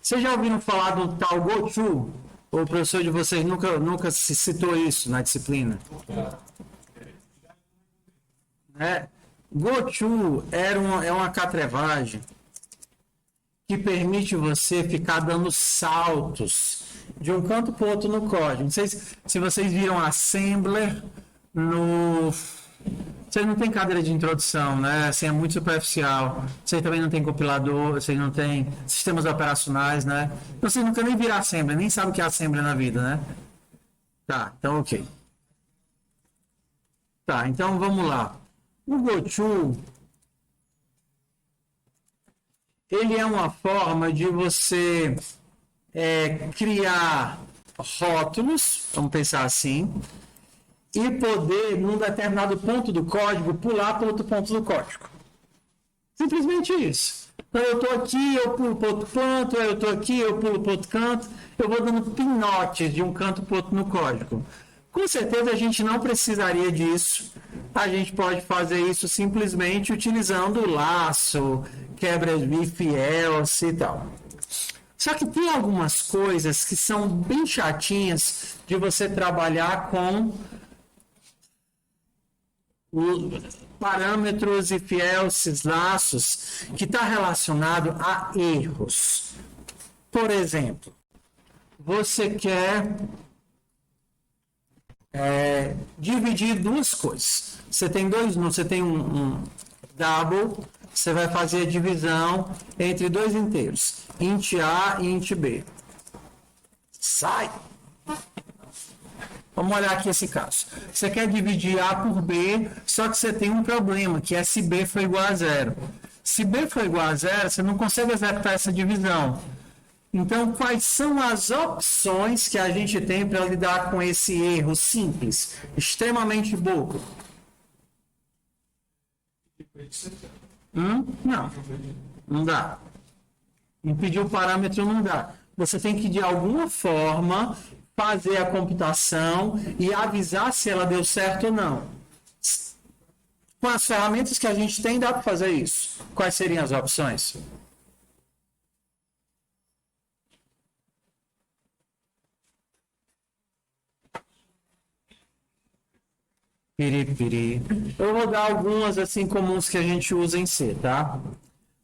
Vocês já ouviram falar do tal GoTo? Ou o professor de vocês nunca se citou isso na disciplina? GoTo é uma catrevagem que permite você ficar dando saltos de um canto para o outro no código. Não sei se vocês viram Assembler no... Vocês não têm cadeira de introdução, né? Assim, é muito superficial. Vocês também não têm compilador, vocês não têm sistemas operacionais, né? Então, vocês nunca nem viram Assembler, nem sabem o que é Assembler na vida, né? Tá, então ok. Tá, então vamos lá. O GoTo, ele é uma forma de você criar rótulos, vamos pensar assim, e poder, num determinado ponto do código, pular para outro ponto do código. Simplesmente isso. Então, eu estou aqui, eu pulo para outro canto, eu estou aqui, eu pulo para outro canto, eu vou dando pinotes de um canto para outro no código. Com certeza a gente não precisaria disso. A gente pode fazer isso simplesmente utilizando o laço, quebra if else e tal. Só que tem algumas coisas que são bem chatinhas de você trabalhar com parâmetros if else, laços, que está relacionado a erros. Por exemplo, você quer dividir duas coisas. Você tem um double, você vai fazer a divisão entre dois inteiros, int A e int B. Sai! Vamos olhar aqui esse caso. Você quer dividir A por B, só que você tem um problema, que é se B for igual a zero. Se B for igual a zero, você não consegue executar essa divisão. Então, quais são as opções que a gente tem para lidar com esse erro simples, extremamente bobo? Não dá. Impedir o parâmetro não dá. Você tem que, de alguma forma, fazer a computação e avisar se ela deu certo ou não. Com as ferramentas que a gente tem, dá para fazer isso. Quais seriam as opções? Piripiri. Eu vou dar algumas assim comuns que a gente usa em C, tá?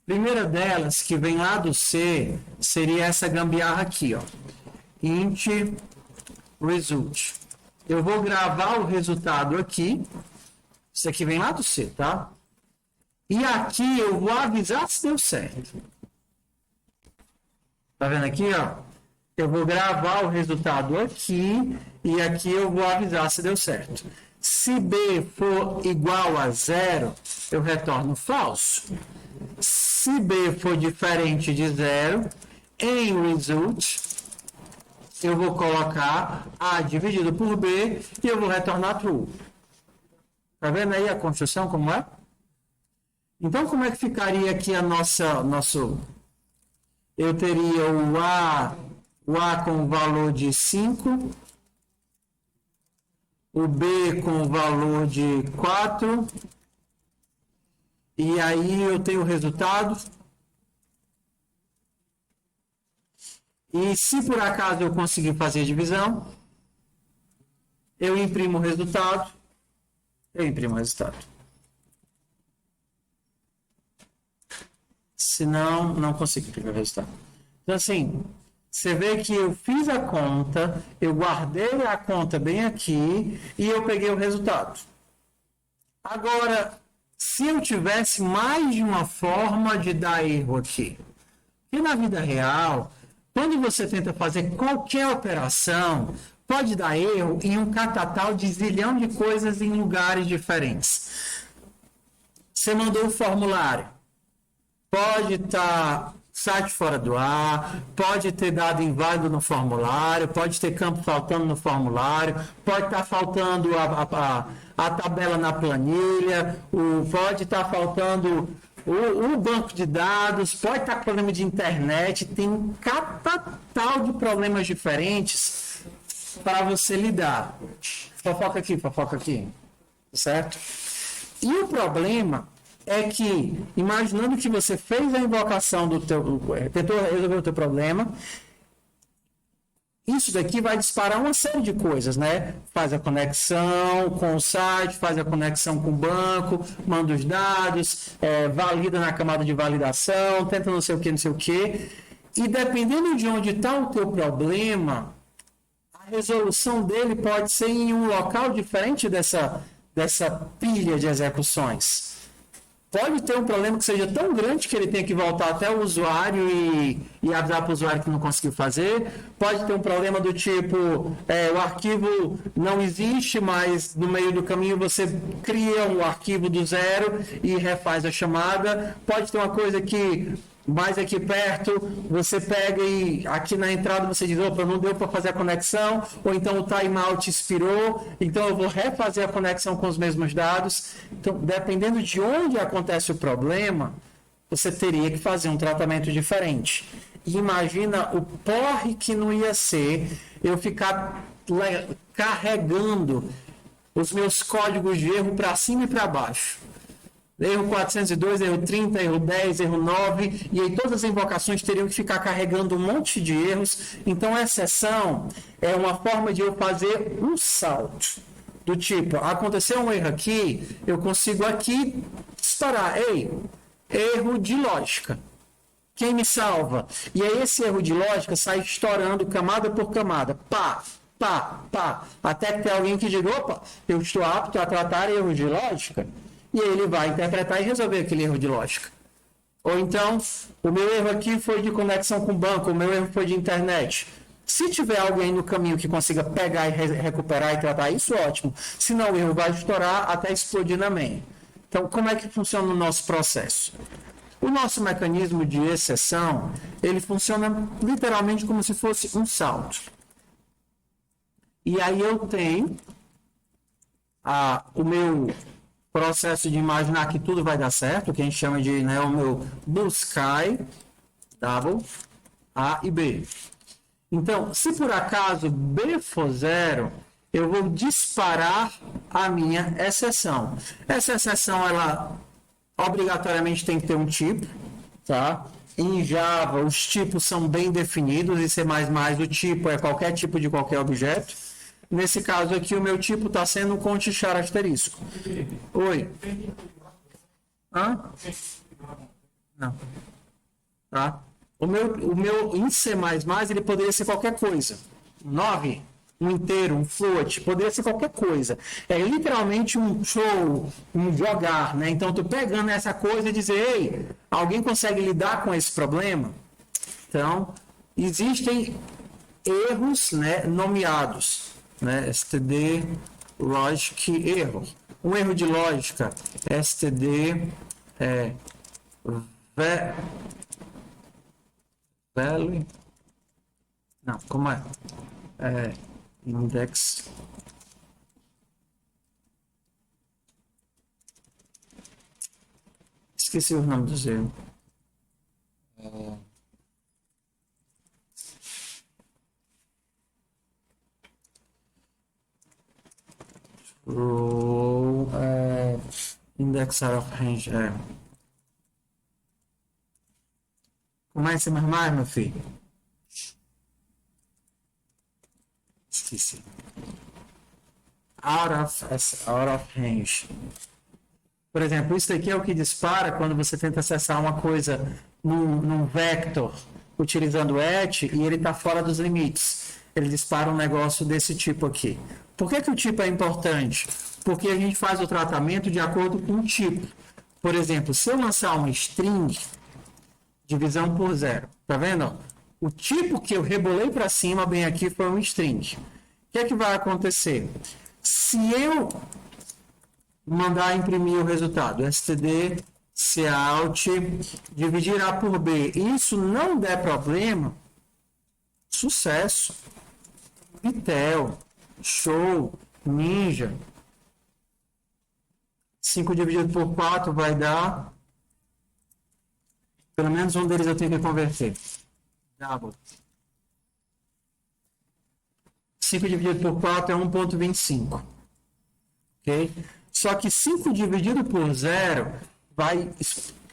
Primeira delas, que vem lá do C, seria essa gambiarra aqui, ó. Int result. Eu vou gravar o resultado aqui. Isso aqui vem lá do C, tá? E aqui eu vou avisar se deu certo. Tá vendo aqui, ó? Eu vou gravar o resultado aqui e aqui eu vou avisar se deu certo. Se B for igual a zero, eu retorno falso. Se B for diferente de zero, em result, eu vou colocar A dividido por B e eu vou retornar true. Tá vendo aí a construção como é? Então, como é que ficaria aqui a nosso... Eu teria o A com o valor de 5, o B com o valor de 4, e aí eu tenho o resultado. E se por acaso eu conseguir fazer a divisão, eu imprimo o resultado. Se não, não consigo imprimir o resultado. Então, assim, você vê que eu fiz a conta, eu guardei a conta bem aqui e eu peguei o resultado. Agora, se eu tivesse mais de uma forma de dar erro aqui, porque na vida real, quando você tenta fazer qualquer operação, pode dar erro em um catatal de zilhão de coisas em lugares diferentes. Você mandou o formulário. Pode estar site fora do ar, pode ter dado inválido no formulário, pode ter campo faltando no formulário, pode estar faltando a tabela na planilha, pode estar faltando o banco de dados, pode estar com problema de internet, tem um catatal de problemas diferentes para você lidar. Fofoca aqui, certo? E o problema é que, imaginando que você fez a invocação tentou resolver o teu problema, isso daqui vai disparar uma série de coisas, né? Faz a conexão com o site, faz a conexão com o banco, manda os dados, valida na camada de validação, tenta não sei o que. E dependendo de onde está o teu problema, a resolução dele pode ser em um local diferente dessa pilha de execuções. Pode ter um problema que seja tão grande que ele tenha que voltar até o usuário e avisar para o usuário que não conseguiu fazer. Pode ter um problema do tipo, o arquivo não existe, mas no meio do caminho você cria um arquivo do zero e refaz a chamada. Pode ter uma coisa que mais aqui perto, você pega e aqui na entrada você diz, opa, não deu para fazer a conexão, ou então o timeout expirou, então eu vou refazer a conexão com os mesmos dados. Então, dependendo de onde acontece o problema, você teria que fazer um tratamento diferente. E imagina o porre que não ia ser eu ficar carregando os meus códigos de erro para cima e para baixo. Erro 402, erro 30, erro 10, erro 9, e aí todas as invocações teriam que ficar carregando um monte de erros. Então, a exceção é uma forma de eu fazer um salto. Do tipo, aconteceu um erro aqui, eu consigo aqui disparar. Ei, erro de lógica. Quem me salva? E aí esse erro de lógica sai estourando camada por camada. Pá, pá, pá. Até que tem alguém que diga, opa, eu estou apto a tratar erro de lógica. E aí ele vai interpretar e resolver aquele erro de lógica. Ou então, o meu erro aqui foi de conexão com o banco, o meu erro foi de internet. Se tiver alguém no caminho que consiga pegar e recuperar e tratar isso, ótimo. Senão o erro vai estourar até explodir na main. Então, como é que funciona o nosso processo? O nosso mecanismo de exceção, ele funciona literalmente como se fosse um salto. E aí eu tenho o meu processo de imaginar que tudo vai dar certo, que a gente chama de o meu blue sky, double, A e B. Então, se por acaso B for 0, eu vou disparar a minha exceção. Essa exceção, ela obrigatoriamente tem que ter um tipo, tá? Em Java, os tipos são bem definidos, em C++ o tipo é qualquer tipo de qualquer objeto. Nesse caso aqui, o meu tipo está sendo um conte-char asterisco. Oi. Hã? Não. Tá? O meu em C++, ele poderia ser qualquer coisa. 9, um inteiro, um float, poderia ser qualquer coisa. É literalmente um show, um jogar, né? Então, tu pegando essa coisa e dizer, ei, alguém consegue lidar com esse problema? Então, existem erros, né, nomeados. Né, std logic error. Um erro de lógica, std value. Não, como é? Index. Esqueci o nome do erro. Index out of range. Comece mais, meu filho. Esqueci. Out of range. Por exemplo, isso aqui é o que dispara quando você tenta acessar uma coisa num vector utilizando et e ele está fora dos limites. Ele dispara um negócio desse tipo aqui. Por que o tipo é importante? Porque a gente faz o tratamento de acordo com o tipo. Por exemplo, se eu lançar uma string, divisão por 0, tá vendo? O tipo que eu rebolei para cima bem aqui foi um string. O que é que vai acontecer? Se eu mandar imprimir o resultado, std cout, dividir A por B, e isso não der problema, sucesso. Vitel, show, ninja. 5 dividido por 4 vai dar... Pelo menos um deles eu tenho que converter. Double. 5 dividido por 4 é 1,25. Ok? Só que 5 dividido por 0 vai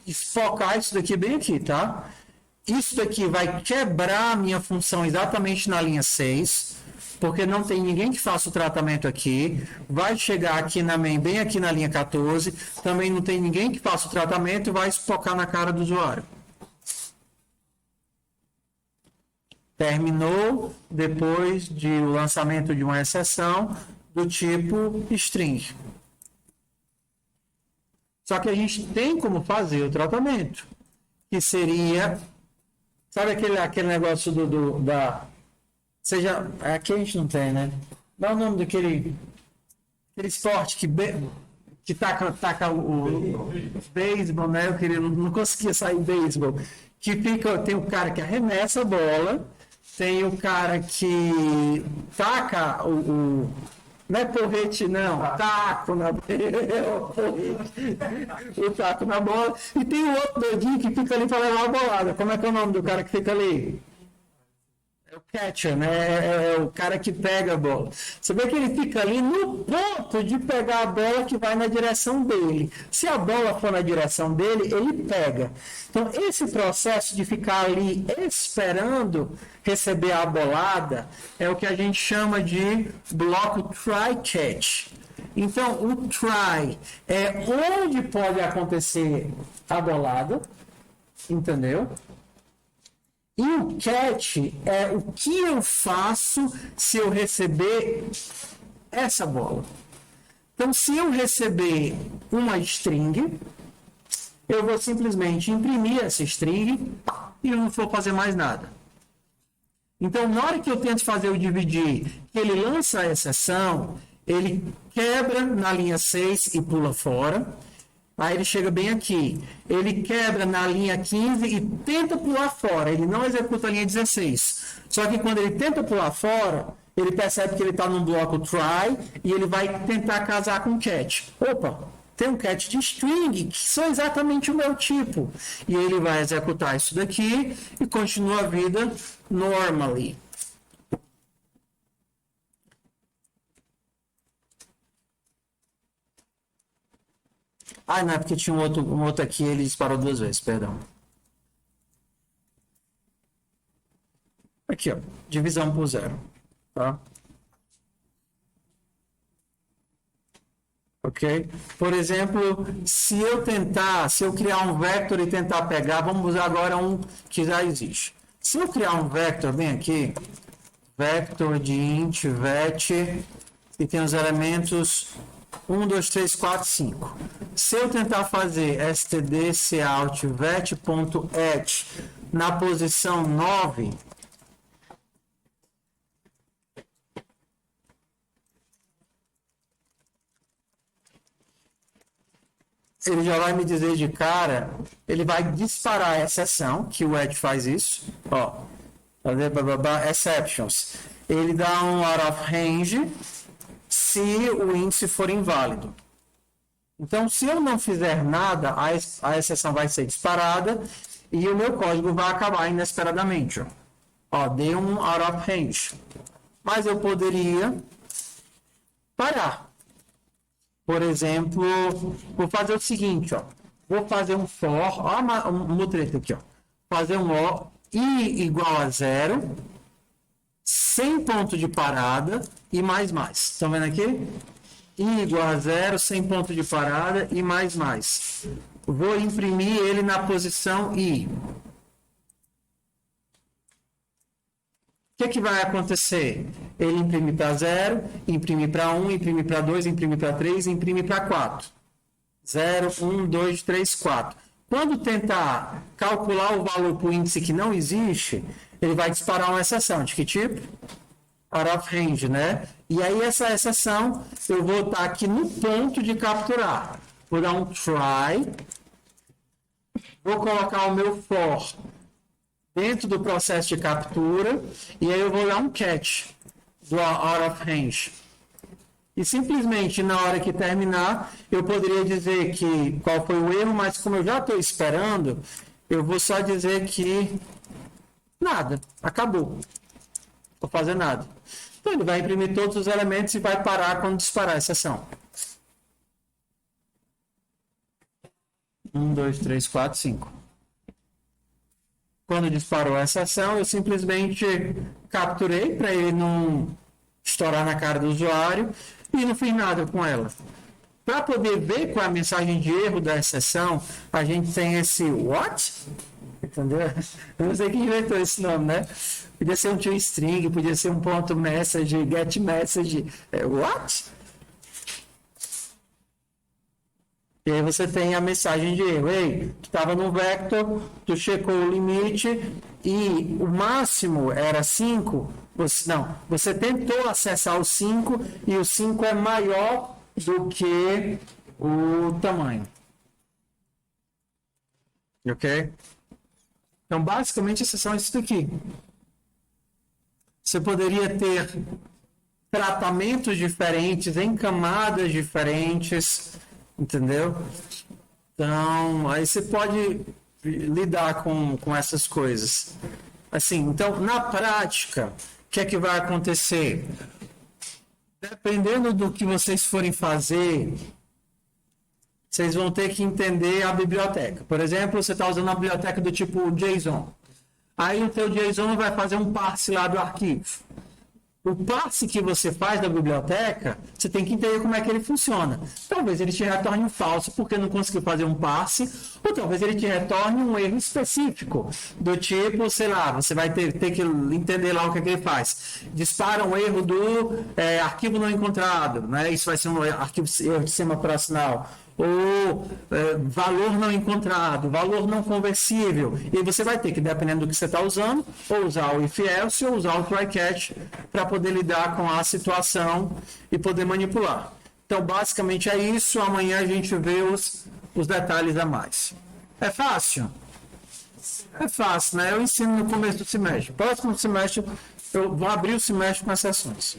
esfocar isso daqui bem aqui, tá? Isso daqui vai quebrar a minha função exatamente na linha 6, porque não tem ninguém que faça o tratamento aqui. Vai chegar aqui na main, bem aqui na linha 14, também não tem ninguém que faça o tratamento e vai esfocar na cara do usuário. Terminou depois do lançamento de uma exceção do tipo string. Só que a gente tem como fazer o tratamento, que seria, sabe aquele negócio seja, aqui a gente não tem, né? Dá o nome daquele esporte que taca o beisebol, né? Eu queria, não conseguia sair beisebol. Que tem o cara que arremessa a bola, tem o cara que taca não é porrete, não. Taco na o taco na bola. E tem o outro doidinho que fica ali para levar a bolada. Como é que é o nome do cara que fica ali? É o catcher, né? É o cara que pega a bola. Você vê que ele fica ali no ponto de pegar a bola que vai na direção dele. Se a bola for na direção dele, ele pega. Então, esse processo de ficar ali esperando receber a bolada é o que a gente chama de bloco try-catch. Então, o try é onde pode acontecer a bolada, entendeu? E o catch é o que eu faço se eu receber essa bola. Então, se eu receber uma string, eu vou simplesmente imprimir essa string e eu não vou fazer mais nada. Então, na hora que eu tento fazer o dividir, que ele lança a exceção, ele quebra na linha 6 e pula fora. Aí ele chega bem aqui. Ele quebra na linha 15 e tenta pular fora. Ele não executa a linha 16. Só que quando ele tenta pular fora, ele percebe que ele está num bloco try e ele vai tentar casar com catch. Opa, tem um catch de string, que são exatamente o meu tipo. E ele vai executar isso daqui e continua a vida normally. Ah, não, é porque tinha um outro aqui, ele disparou 2 vezes, perdão. Aqui, ó, divisão por 0, tá? Ok? Por exemplo, se eu criar um vector e tentar pegar, vamos usar agora um que já existe. Se eu criar um vector, bem aqui, vector de int, vet, e tem os elementos 1, 2, 3, 4, 5. Se eu tentar fazer std cout vet.add na posição 9, ele já vai me dizer de cara, ele vai disparar a exceção, que o add faz isso, ó, exceptions. Ele dá um out of range se o índice for inválido. Então, se eu não fizer nada, a exceção vai ser disparada e o meu código vai acabar inesperadamente. Ó, dei um out of range. Mas eu poderia parar. Por exemplo, vou fazer o seguinte, ó. Vou fazer um for, ó, um mutreta aqui, ó. Fazer um i igual a 0, sem ponto de parada e mais. Estão vendo aqui? I igual a 0, sem ponto de parada e mais. Vou imprimir ele na posição I. O que vai acontecer? Ele imprime para 0, imprime para 1, imprime para 2, imprime para 3, imprime para 4. 0, 1, 2, 3, 4. Quando tentar calcular o valor para o índice que não existe, ele vai disparar uma exceção. De que tipo? Out of range, né? E aí essa exceção, eu vou estar aqui no ponto de capturar. Vou dar um try. Vou colocar o meu for dentro do processo de captura. E aí eu vou dar um catch do out of range. E simplesmente na hora que terminar, eu poderia dizer que qual foi o erro, mas como eu já estou esperando, eu vou só dizer que nada, acabou. Não vou fazer nada. Então ele vai imprimir todos os elementos e vai parar quando disparar a exceção. 1, 2, 3, 4, 5. Quando disparou a exceção, eu simplesmente capturei para ele não estourar na cara do usuário e não fiz nada com ela. Para poder ver qual é a mensagem de erro da exceção, a gente tem esse what? Entendeu? Eu não sei quem inventou esse nome, né? Podia ser um toString, podia ser um ponto message, get message, what? E aí você tem a mensagem de erro. Ei, tu estava no vector, tu checou o limite e o máximo era 5. Você tentou acessar o 5 e o 5 é maior do que o tamanho. Ok? Então, basicamente, essas são isso daqui. Você poderia ter tratamentos diferentes, em camadas diferentes, entendeu? Então, aí você pode lidar com essas coisas. Assim, então, na prática, o que é que vai acontecer? Dependendo do que vocês forem fazer, vocês vão ter que entender a biblioteca. Por exemplo, você está usando a biblioteca do tipo JSON. Aí o teu JSON vai fazer um parse lá do arquivo. O parse que você faz da biblioteca, você tem que entender como é que ele funciona. Talvez ele te retorne um falso porque não conseguiu fazer um parse, ou talvez ele te retorne um erro específico, do tipo, sei lá, você vai ter que entender lá o que ele faz. Dispara um erro do arquivo não encontrado, né? Isso vai ser um arquivo erro de sistema operacional. Ou valor não encontrado, valor não conversível. E você vai ter que, dependendo do que você está usando, ou usar o if else ou usar o try catch para poder lidar com a situação e poder manipular. Então, basicamente é isso. Amanhã a gente vê os detalhes a mais. É fácil? É fácil, né? Eu ensino no começo do semestre. Próximo semestre, eu vou abrir o semestre com as sessões.